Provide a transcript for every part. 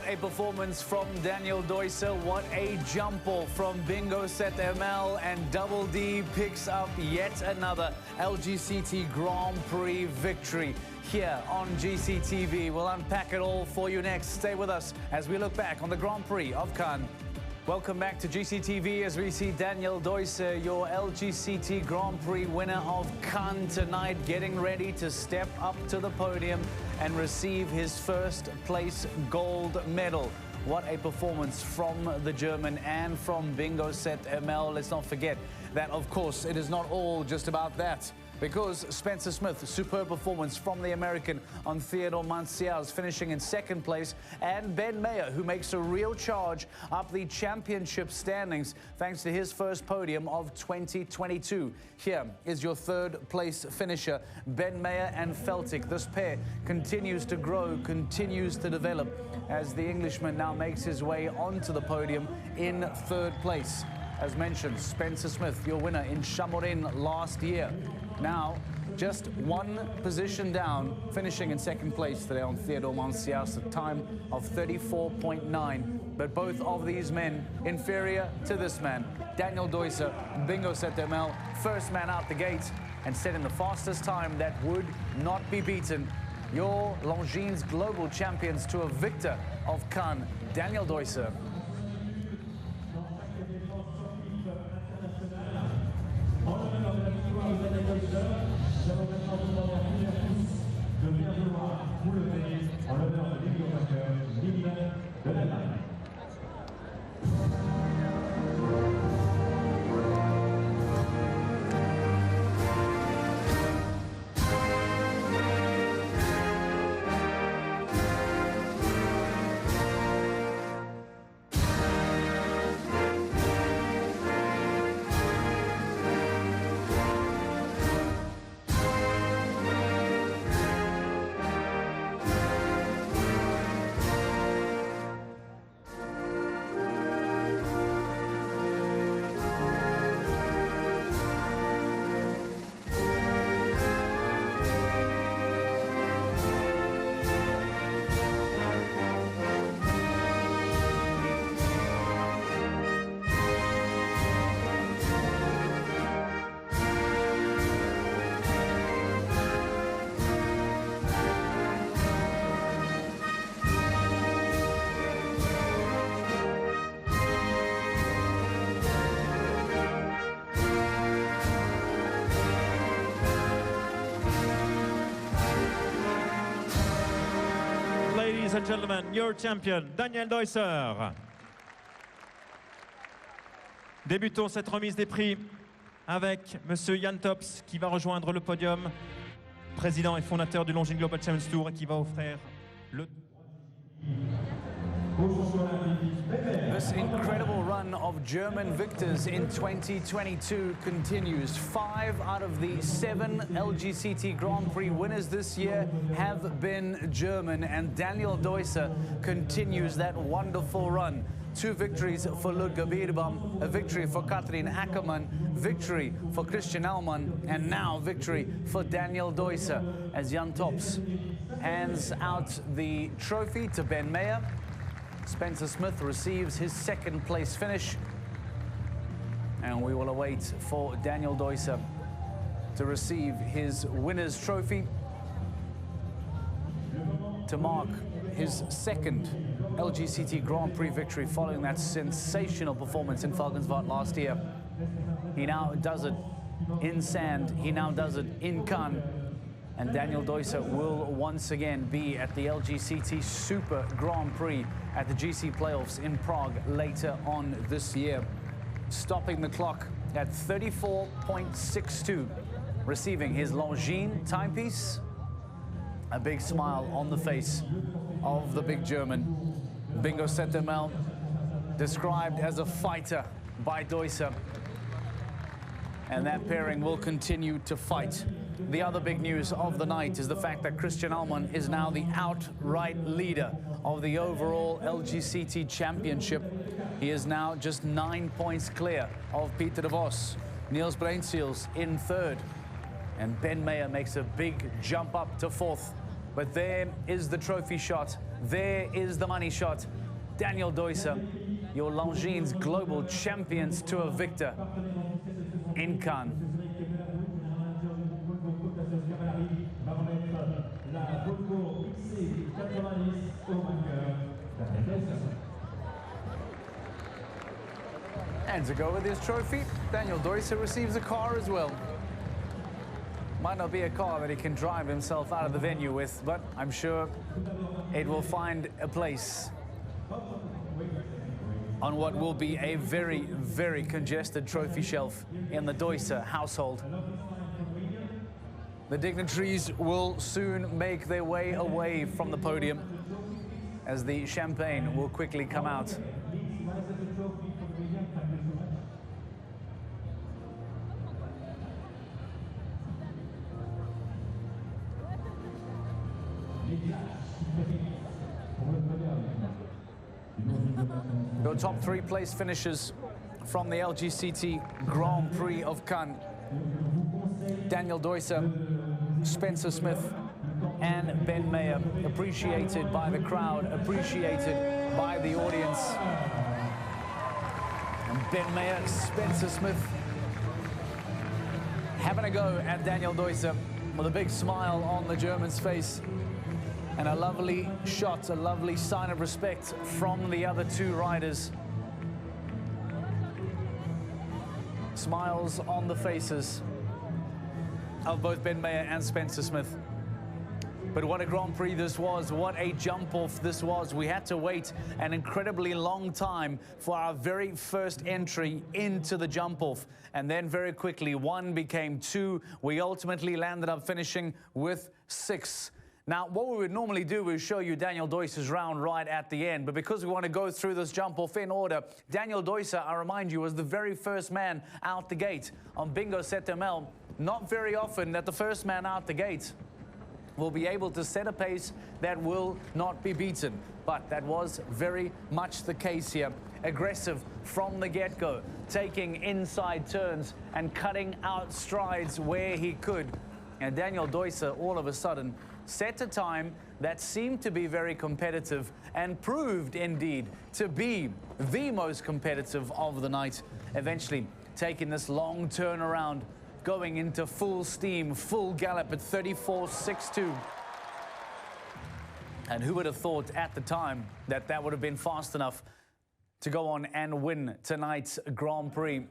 What a performance from Daniel Deusser. What a jump off from Bingo Set ML, and Double D picks up yet another Lgct Grand Prix victory here on GCTV. We'll unpack it all for you next. Stay with us as we look back on the Grand Prix of Cannes. Welcome back to GCTV as we see Daniel Deusser, your Lgct Grand Prix winner of Cannes tonight, getting ready to step up to the podium and receive his first place gold medal. What a performance from the German and from Bingo Set ML. Let's not forget that, of course, it is not all just about that, because Spencer Smith, superb performance from the American on Theodore Mancias, finishing in second place, and Ben Maher, who makes a real charge up the championship standings thanks to his first podium of 2022. Here is your third place finisher, Ben Maher and Feltic. This pair continues to grow, continues to develop, as the Englishman now makes his way onto the podium in third place. As mentioned, Spencer Smith, your winner in Chamorin last year, now just one position down, finishing in second place today on Theodore Mancias, a time of 34.9. But both of these men inferior to this man. Daniel Deusser, Bingo Set ML, first man out the gate and set in the fastest time that would not be beaten. Your Longines global champions to a victor of Cannes, Daniel Deusser. Ladies and gentlemen, your champion, Daniel Deusser. Débutons cette remise des prix avec Monsieur Jan Tops qui va rejoindre le podium, président et fondateur du Longines Global Challenge Tour, et qui va offrir le... This incredible run of German victors in 2022 continues. 5 out of the 7 Lgct Grand Prix winners this year have been German, and Daniel Deusser continues that wonderful run. 2 victories for Ludger Biederbaum, a victory for Kathrin Ackermann, victory for Christian ALLMAN, and now victory for Daniel Deusser, as Jan Tops hands out the trophy to Ben Maher. Spencer Smith receives his second place finish, and we will await for Daniel Deusser to receive his winner's trophy to mark his second Lgct Grand Prix victory following that sensational performance in Valkenswaard last year. He now does it in sand, he now does it in Cannes, and Daniel Deusser will once again be at the Lgct Super Grand Prix at the GC Playoffs in Prague later on this year. Stopping the clock at 34.62, receiving his Longines timepiece. A big smile on the face of the big German. Bingo Set ML, described as a fighter by Deusser. And that pairing will continue to fight. The other big news of the night is the fact that Christian ALLMAN is now the outright leader of the overall Lgct Championship. He is now just 9 points clear of Peter Devos. Niels Breinseels in third. And Ben Maher makes a big jump up to fourth. But there is the trophy shot. There is the money shot. Daniel Deusser, your Longines Global Champions Tour victor in Cannes. And to go with his trophy, Daniel Deusser receives a car as well. Might not be a car that he can drive himself out of the venue with, but I'm sure it will find a place on what will be a very, very congested trophy shelf in the Deusser household. The dignitaries will soon make their way away from the podium as the champagne will quickly come out. Your top three place finishers from the Lgct Grand Prix of Cannes: Daniel Deusser, Spencer Smith, and Ben Maher. Appreciated by the crowd, appreciated by the audience. And Ben Maher, Spencer Smith having a go at Daniel Deusser with a big smile on the German's face. And a lovely shot, a lovely sign of respect from the other two riders. Smiles on the faces of both Ben Maher and Spencer Smith. But what a Grand Prix this was, what a jump off this was. We had to wait an incredibly long time for our very first entry into the jump off. And then very quickly, one became two. We ultimately landed up finishing with 6. Now, what we would normally do is show you Daniel Deusser's round right at the end, but because we want to go through this jump-off in order, Daniel Deusser, I remind you, was the very first man out the gate on Bingo Set ML. Not very often that the first man out the gate will be able to set a pace that will not be beaten, but that was very much the case here. Aggressive from the get-go, taking inside turns and cutting out strides where he could. And Daniel Deusser, all of a sudden, set a time that seemed to be very competitive and proved indeed to be the most competitive of the night, eventually taking this long turnaround, going into full steam, full gallop at 34.62. And who would have thought at the time that that would have been fast enough to go on and win tonight's Grand Prix.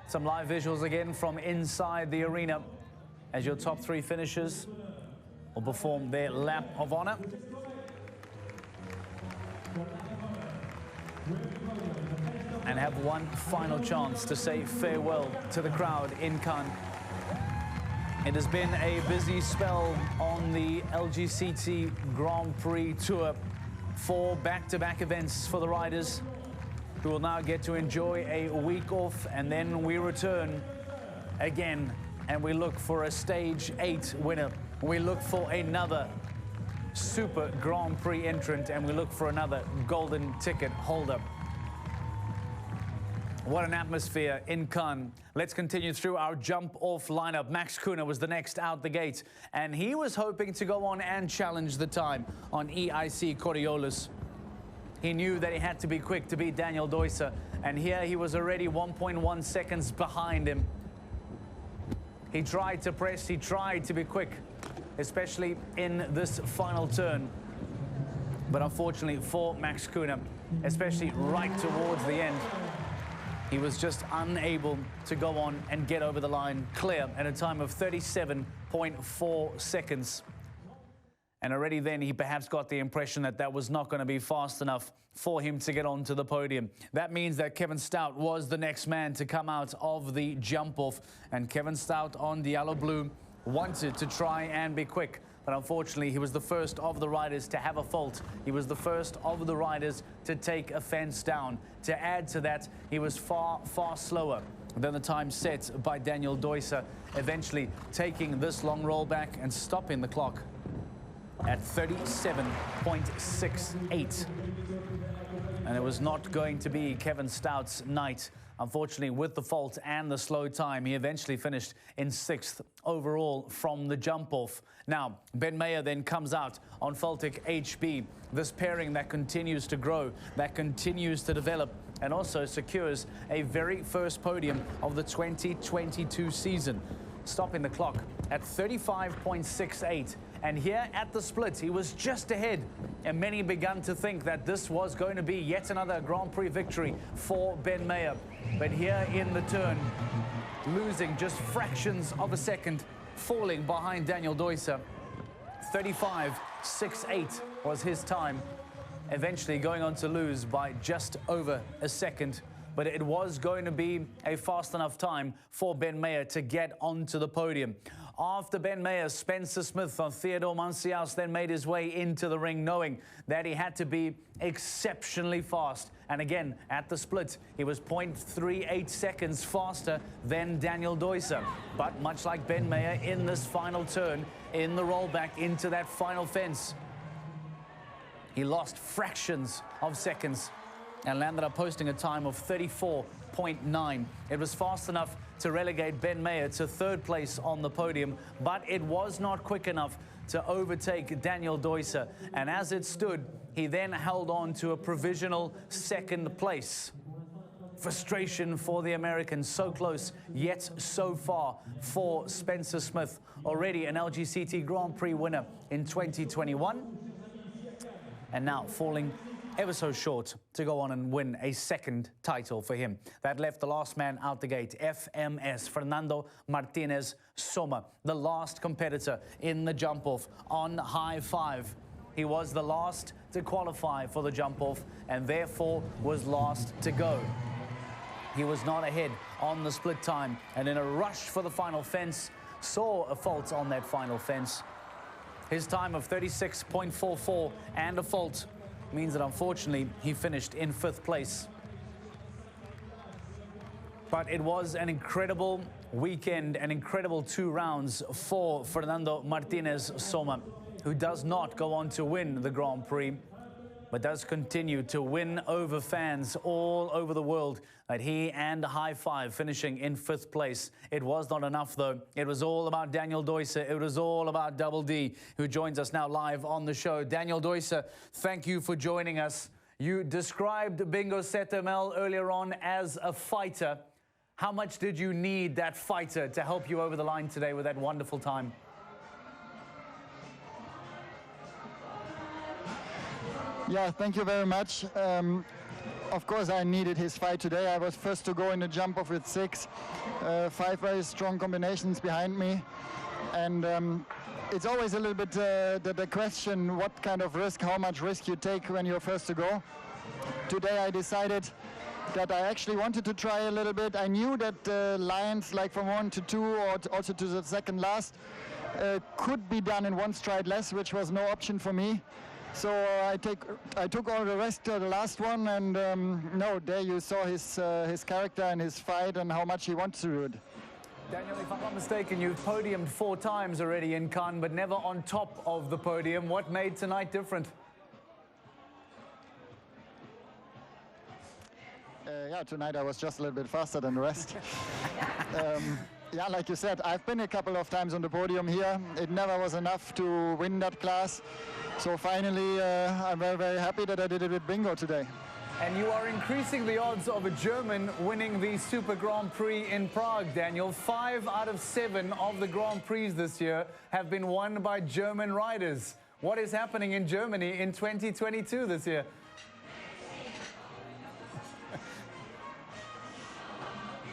Some live visuals again from inside the arena as your top three finishers will perform their lap of honor. And have one final chance to say farewell to the crowd in Cannes. It has been a busy spell on the Lgct Grand Prix Tour. 4 back-to-back events for the riders, who will now get to enjoy a week off, and then we return again and we look for a Stage 8 winner. We look for another Super Grand Prix entrant, and we look for another golden ticket holder. What an atmosphere in Cannes. Let's continue through our jump-off lineup. Max Kuhner was the next out the gate, and he was hoping to go on and challenge the time on EIC Coriolis. He knew that he had to be quick to beat Daniel Deusser, and here he was already 1.1 seconds behind him. He tried to press, he tried to be quick, especially in this final turn. But unfortunately for Max Kuhner, especially right towards the end, he was just unable to go on and get over the line clear at a time of 37.4 seconds. And already then he perhaps got the impression that that was not going to be fast enough for him to get onto the podium. That means that Kevin Stout was the next man to come out of the jump-off. And Kevin Stout on the yellow blue wanted to try and be quick. But unfortunately, he was the first of the riders to have a fault. He was the first of the riders to take a fence down. To add to that, he was far, far slower than the time set by Daniel Deusser, eventually taking this long rollback and stopping the clock at 37.68. And it was not going to be Kevin Stout's night Unfortunately, with the fault and the slow time, he eventually finished in 6th overall from the jump-off. Now, Ben Maher then comes out on Faltic HB, this pairing that continues to grow, that continues to develop, and also secures a very first podium of the 2022 season, stopping the clock at 35.68. And here at the split, he was just ahead, and many began to think that this was going to be yet another Grand Prix victory for Ben Maher. But here in the turn, losing just fractions of a second, falling behind Daniel Deusser. 35.68 was his time, eventually going on to lose by just over a second. But it was going to be a fast enough time for Ben Maher to get onto the podium. After Ben Maher, Spencer Smith on Theodore Mancias then made his way into the ring, knowing that he had to be exceptionally fast. And again, at the split, he was 0.38 seconds faster than Daniel Deusser. But much like Ben Maher in this final turn, in the rollback into that final fence, he lost fractions of seconds and landed up posting a time of 34.9. It was fast enough to relegate Ben Maher to 3rd place on the podium, but it was not quick enough to overtake Daniel Deusser. And as it stood, he then held on to a provisional 2nd place. Frustration for the Americans, so close yet so far for Spencer Smith, already an LGCT Grand Prix winner in 2021, and now falling ever so short to go on and win a 2nd title for him. That left the last man out the gate, FMS, Fernando Martinez Soma, the last competitor in the jump-off on high 5. He was the last to qualify for the jump-off and therefore was last to go. He was not ahead on the split time, and in a rush for the final fence, saw a fault on that final fence. His time of 36.44 and a fault means that unfortunately he finished in 5th place. But it was an incredible weekend, an incredible 2 rounds for Fernando Martinez Soma, who does not go on to win the Grand Prix, but does continue to win over fans all over the world. That he and High Five finishing in 5th place. It was not enough, though. It was all about Daniel Deusser. It was all about Double D, who joins us now live on the show. Daniel Deusser, thank you for joining us. You described Bingo Setemel earlier on as a fighter. How much did you need that fighter to help you over the line today with that wonderful time? Yeah, thank you very much. Of course, I needed his fight today. I was first to go in the jump-off with 6. 5 very strong combinations behind me. And it's always a little bit the question, what kind of risk, how much risk you take when you're first to go. Today I decided that I actually wanted to try a little bit. I knew that lines like from 1 to 2 or also to the 2nd last could be done in 1 stride less, which was no option for me. So I took all the rest to the last one, and no, there you saw his character and his fight and how much he wants to do it. Daniel, if I'm not mistaken, you've podiumed 4 times already in Cannes, but never on top of the podium. What made tonight different? Yeah, tonight I was just a little bit faster than the rest. Yeah, like you said, I've been a couple of times on the podium here. It never was enough to win that class. So finally, I'm very, very happy that I did it with Bingo today. And you are increasing the odds of a German winning the Super Grand Prix in Prague, Daniel. 5 out of 7 of the Grand Prix this year have been won by German riders. What is happening in Germany in 2022 this year?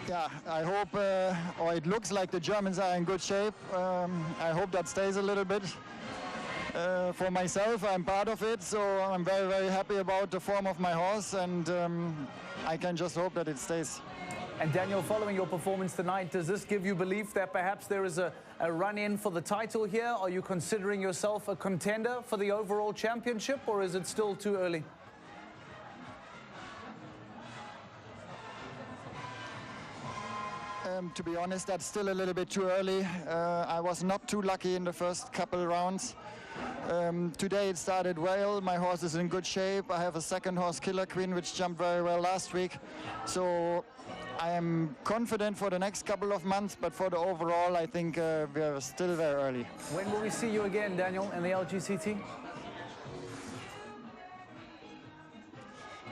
Yeah, I hope, or it looks like the Germans are in good shape. I hope that stays a little bit. For myself, I'm part of it, so I'm very, very happy about the form of my horse, and I can just hope that it stays. And Daniel, following your performance tonight, does this give you belief that perhaps there is a run-in for the title here? Are you considering yourself a contender for the overall championship, or is it still too early? To be honest, that's still a little bit too early. I was not too lucky in the first couple rounds. Today it started well. My horse is in good shape. I have a 2nd horse, Killer Queen, which jumped very well last week. So I am confident for the next couple of months, but for the overall, I think we are still very early. When will we see you again, Daniel, in the LGCT?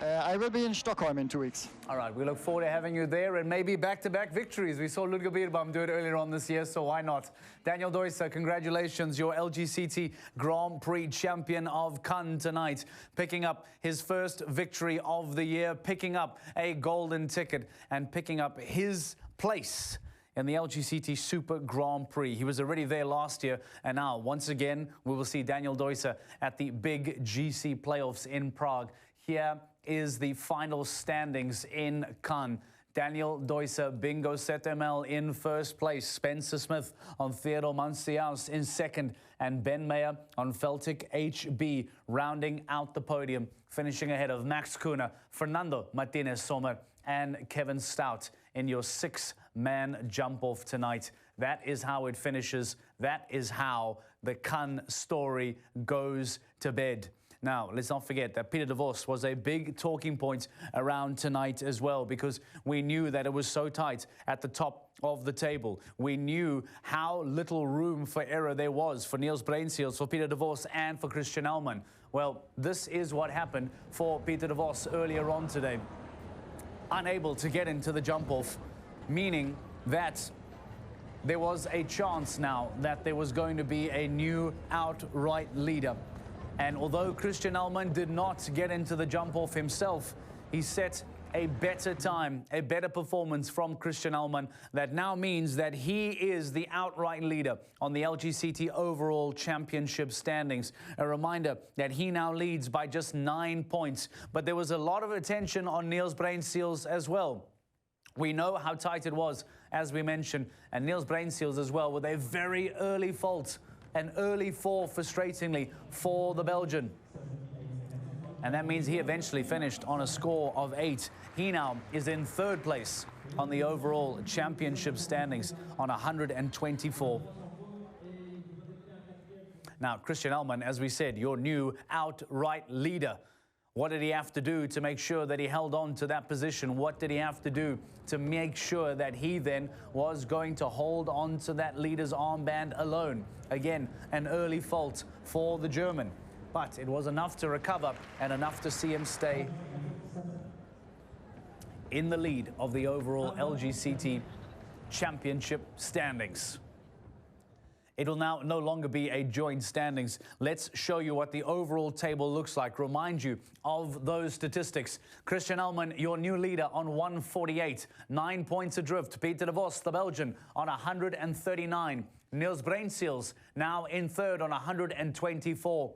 I will be in Stockholm in 2 weeks. All right, we look forward to having you there and maybe back-to-back victories. We saw Ludger Beerbaum do it earlier on this year, so why not? Daniel Deusser, congratulations, your LGCT Grand Prix champion of Cannes tonight, picking up his first victory of the year, picking up a golden ticket and picking up his place in the LGCT Super Grand Prix. He was already there last year, and now, once again, we will see Daniel Deusser at the big GC playoffs in Prague. Here is the final standings in Cannes. Daniel Deusser, Bingo ZML in first place. Spencer Smith on Theodor Manciaus in second. And Ben Maher on Feltic HB rounding out the podium, finishing ahead of Max Kuhner, Fernando Martinez Sommer, and Kevin Stout in your six-man jump-off tonight. That is how it finishes. That is how the Cannes story goes to bed. Now, let's not forget that Peter Devos was a big talking point around tonight as well, because we knew that it was so tight at the top of the table. We knew how little room for error there was for Niels Breinseels, for Peter Devos, and for Christian ALLMAN. Well, this is what happened for Peter Devos earlier on today. Unable to get into the jump-off, meaning that there was a chance now that there was going to be a new outright leader. And although Christian ALLMAN did not get into the jump-off himself, he set a better time, a better performance from Christian ALLMAN that now means that he is the outright leader on the LGCT overall championship standings. A reminder that he now leads by just 9 points. But there was a lot of attention on Niels Breinseels as well. We know how tight it was, as we mentioned, and Niels Breinseels as well with a very early fault. An early fall, frustratingly, for the Belgian. And that means he eventually finished on a score of 8. He now is in third place on the overall championship standings on 124. Now, Christian ALLMAN, as we said, your new outright leader. What did he have to do to make sure that he held on to that position? What did he have to do to make sure that he then was going to hold on to that leader's armband alone? Again, an early fault for the German, but it was enough to recover and enough to see him stay in the lead of the overall LGCT championship standings. It will now no longer be a joint standings. Let's show you what the overall table looks like. Remind you of those statistics. Christian ALLMAN, your new leader, on 148. 9 points adrift. Peter Devos, the Belgian, on 139. Niels Breinseels now in third on 124.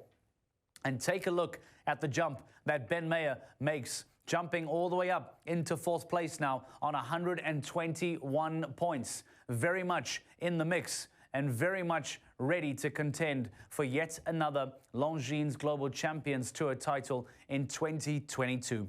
And take a look at the jump that Ben Maher makes, jumping all the way up into fourth place now on 121 points. Very much in the mix and very much ready to contend for yet another Longines Global Champions Tour title in 2022.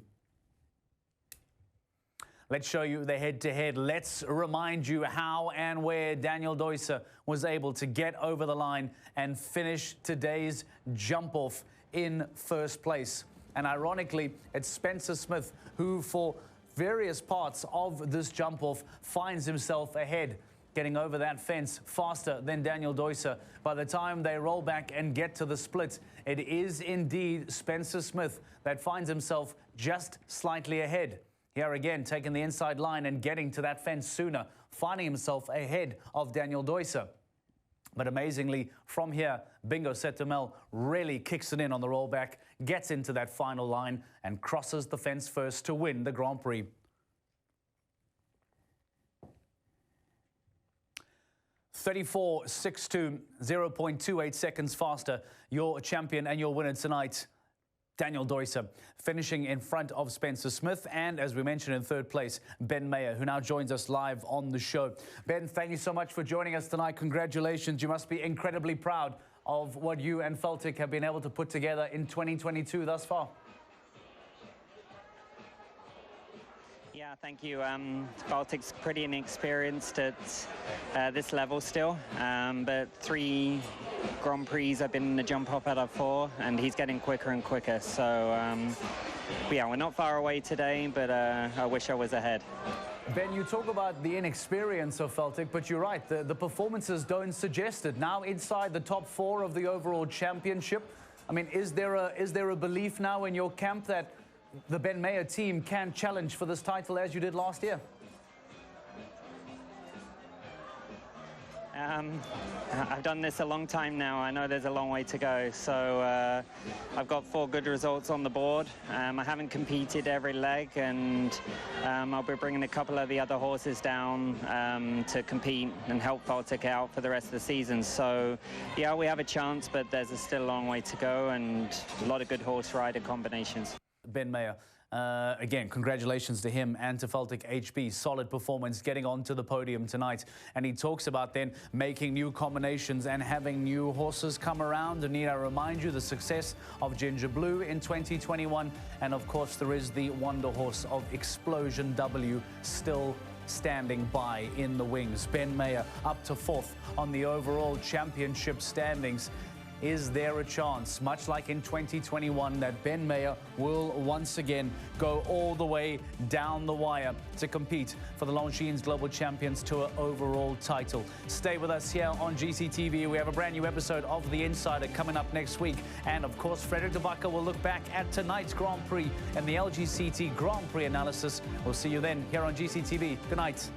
Let's show you the head-to-head. Let's remind you how and where Daniel Deusser was able to get over the line and finish today's jump-off in first place. And ironically, it's Spencer Smith who, for various parts of this jump-off, finds himself ahead, getting over that fence faster than Daniel Deusser. By the time they roll back and get to the split, it is indeed Spencer Smith that finds himself just slightly ahead. Here again, taking the inside line and getting to that fence sooner, finding himself ahead of Daniel Deusser. But amazingly, from here, Bingo ZML really kicks it in on the rollback, gets into that final line and crosses the fence first to win the Grand Prix. (34.62), 0.28 seconds faster. Your champion and your winner tonight, Daniel Deusser, finishing in front of Spencer Smith and, as we mentioned, in third place, Ben Maher, who now joins us live on the show. Ben, thank you so much for joining us tonight. Congratulations. You must be incredibly proud of what you and Feltic have been able to put together in 2022 thus far. Yeah, thank you. Feltic's pretty inexperienced at this level still, but 3 Grand Prix I've been in the jump off out of 4, and he's getting quicker and quicker. So, yeah, we're not far away today, but I wish I was ahead. Ben, you talk about the inexperience of Feltic, but you're right, the performances don't suggest it. Now inside the top 4 of the overall championship, I mean, is there a belief now in your camp that the Ben Maher team can challenge for this title as you did last year? I've done this a long time now. I know there's a long way to go. So I've got 4 good results on the board. I haven't competed every leg, and I'll be bringing a couple of the other horses down to compete and help Feltic out for the rest of the season. So yeah, we have a chance, but there's still a long way to go and a lot of good horse rider combinations. Ben Maher. Again, congratulations to him and to Feltic HB. Solid performance, getting onto the podium tonight. And he talks about then making new combinations and having new horses come around. And need I remind you, the success of Ginger Blue in 2021. And of course, there is the wonder horse of Explosion W still standing by in the wings. Ben Maher up to 4th on the overall championship standings. Is there a chance, much like in 2021, that Ben Maher will once again go all the way down the wire to compete for the Longines Global Champions Tour overall title? Stay with us here on GCTV. We have a brand new episode of The Insider coming up next week. And of course, Frederick de Backer will look back at tonight's Grand Prix and the LGCT Grand Prix analysis. We'll see you then here on GCTV. Good night.